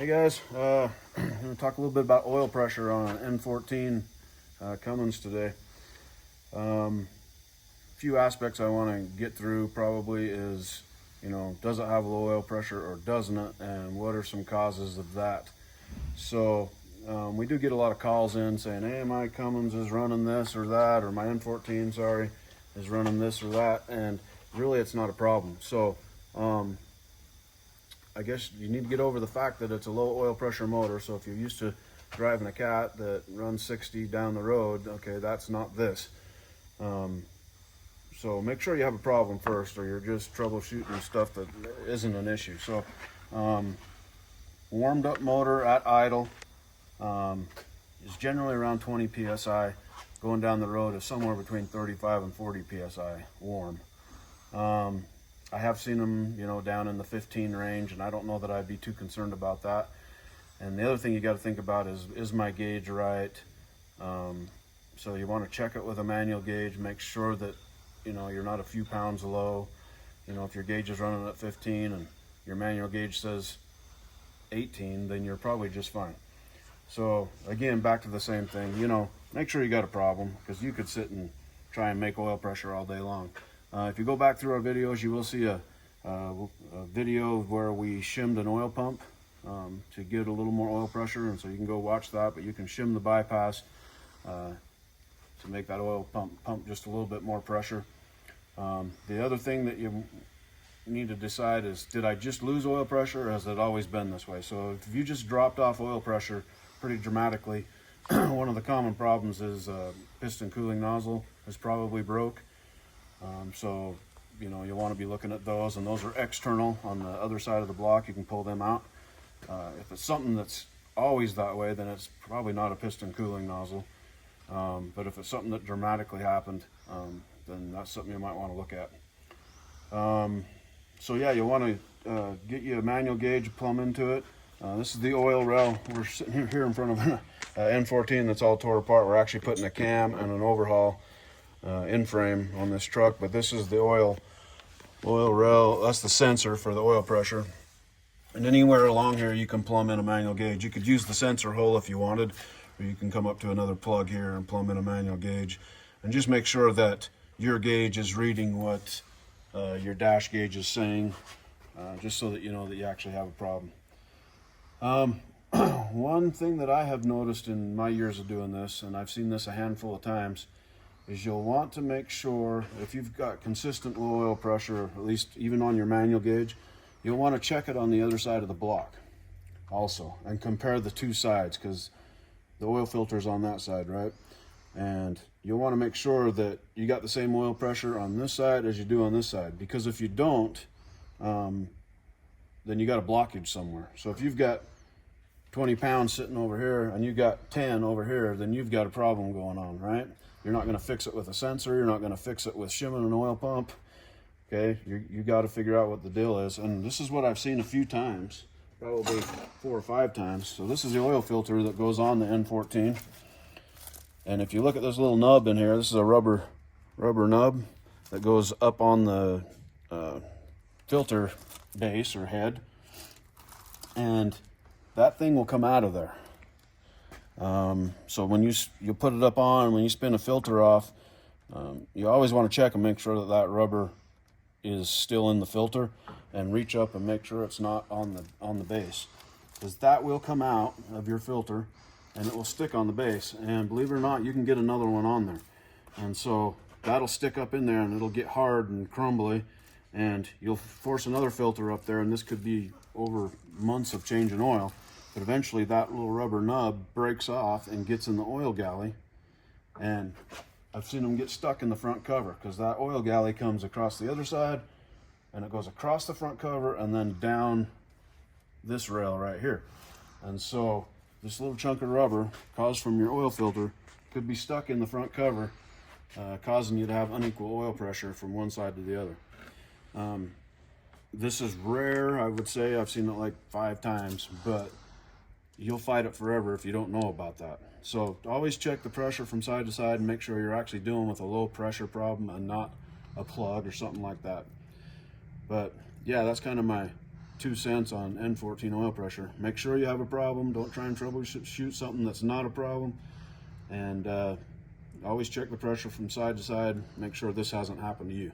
Hey guys, I'm going to talk a little bit about oil pressure on an N14 Cummins today. A few aspects I want to get through probably is, does it have low oil pressure or doesn't it, and what are some causes of that? So we do get a lot of calls in saying, hey, my Cummins is running this or that, or my N14, sorry, is running this or that, and really it's not a problem. So I guess you need to get over the fact that it's a low oil pressure motor. So if you're used to driving a cat that runs 60 down the road, okay, that's not this. So make sure you have a problem first, or you're just troubleshooting stuff that isn't an issue. So warmed up motor at idle is generally around 20 psi. Going down the road is somewhere between 35 and 40 psi warm. I have seen them, down in the 15 range, and I don't know that I'd be too concerned about that. And the other thing you got to think about is my gauge right? So you want to check it with a manual gauge, make sure that, you're not a few pounds low. If your gauge is running at 15 and your manual gauge says 18, then you're probably just fine. So again, back to the same thing, make sure you got a problem, because you could sit and try and make oil pressure all day long. If you go back through our videos, you will see a video where we shimmed an oil pump to get a little more oil pressure, and so you can go watch that. But you can shim the bypass to make that oil pump just a little bit more pressure. The other thing that you need to decide is, did I just lose oil pressure, or has it always been this way? So if you just dropped off oil pressure pretty dramatically, one of the common problems is piston cooling nozzle is probably broke. So you want to be looking at those, and those are external on the other side of the block. You can pull them out. If it's something that's always that way, then it's probably not a piston cooling nozzle. But if it's something that dramatically happened, then that's something you might want to look at. So yeah, you want to get you a manual gauge, plumb into it. This is the oil rail. We're sitting here in front of an N14 that's all tore apart. We're actually putting a cam and an overhaul in frame on this truck, but this is the oil rail. That's the sensor for the oil pressure. And anywhere along here you can plumb in a manual gauge. You could use the sensor hole if you wanted, or you can come up to another plug here and plumb in a manual gauge, and just make sure that your gauge is reading what your dash gauge is saying, just so that you know that you actually have a problem. One thing that I have noticed in my years of doing this, and I've seen this a handful of times, is you'll want to make sure, if you've got consistent low oil pressure, at least even on your manual gauge, you'll want to check it on the other side of the block also, and compare the two sides, because the oil filter is on that side, right? And you'll want to make sure that you got the same oil pressure on this side as you do on this side, because if you don't, then you got a blockage somewhere. So if you've got 20 pounds sitting over here and you got 10 over here, then you've got a problem going on, right? You're not going to fix it with a sensor. You're not going to fix it with shimming an oil pump. Okay, you got to figure out what the deal is. And this is what I've seen a few times, probably 4 or 5 times. So this is the oil filter that goes on the N14. And if you look at this little nub in here, this is a rubber nub that goes up on the filter base or head, and that thing will come out of there. So when you put it up on, when you spin a filter off, you always want to check and make sure that that rubber is still in the filter, and reach up and make sure it's not on the base, because that will come out of your filter and it will stick on the base. And believe it or not, you can get another one on there, and so that'll stick up in there and it'll get hard and crumbly, and you'll force another filter up there, and this could be over months of changing oil. But eventually that little rubber nub breaks off and gets in the oil galley, and I've seen them get stuck in the front cover, because that oil galley comes across the other side and it goes across the front cover and then down this rail right here. And so this little chunk of rubber caused from your oil filter could be stuck in the front cover, causing you to have unequal oil pressure from one side to the other. This is rare, I would say. I've seen it like 5 times, but you'll fight it forever if you don't know about that. So always check the pressure from side to side and make sure you're actually dealing with a low pressure problem and not a plug or something like that. But yeah, that's kind of my 2 cents on N14 oil pressure. Make sure you have a problem. Don't try and troubleshoot something that's not a problem. And always check the pressure from side to side. Make sure this hasn't happened to you.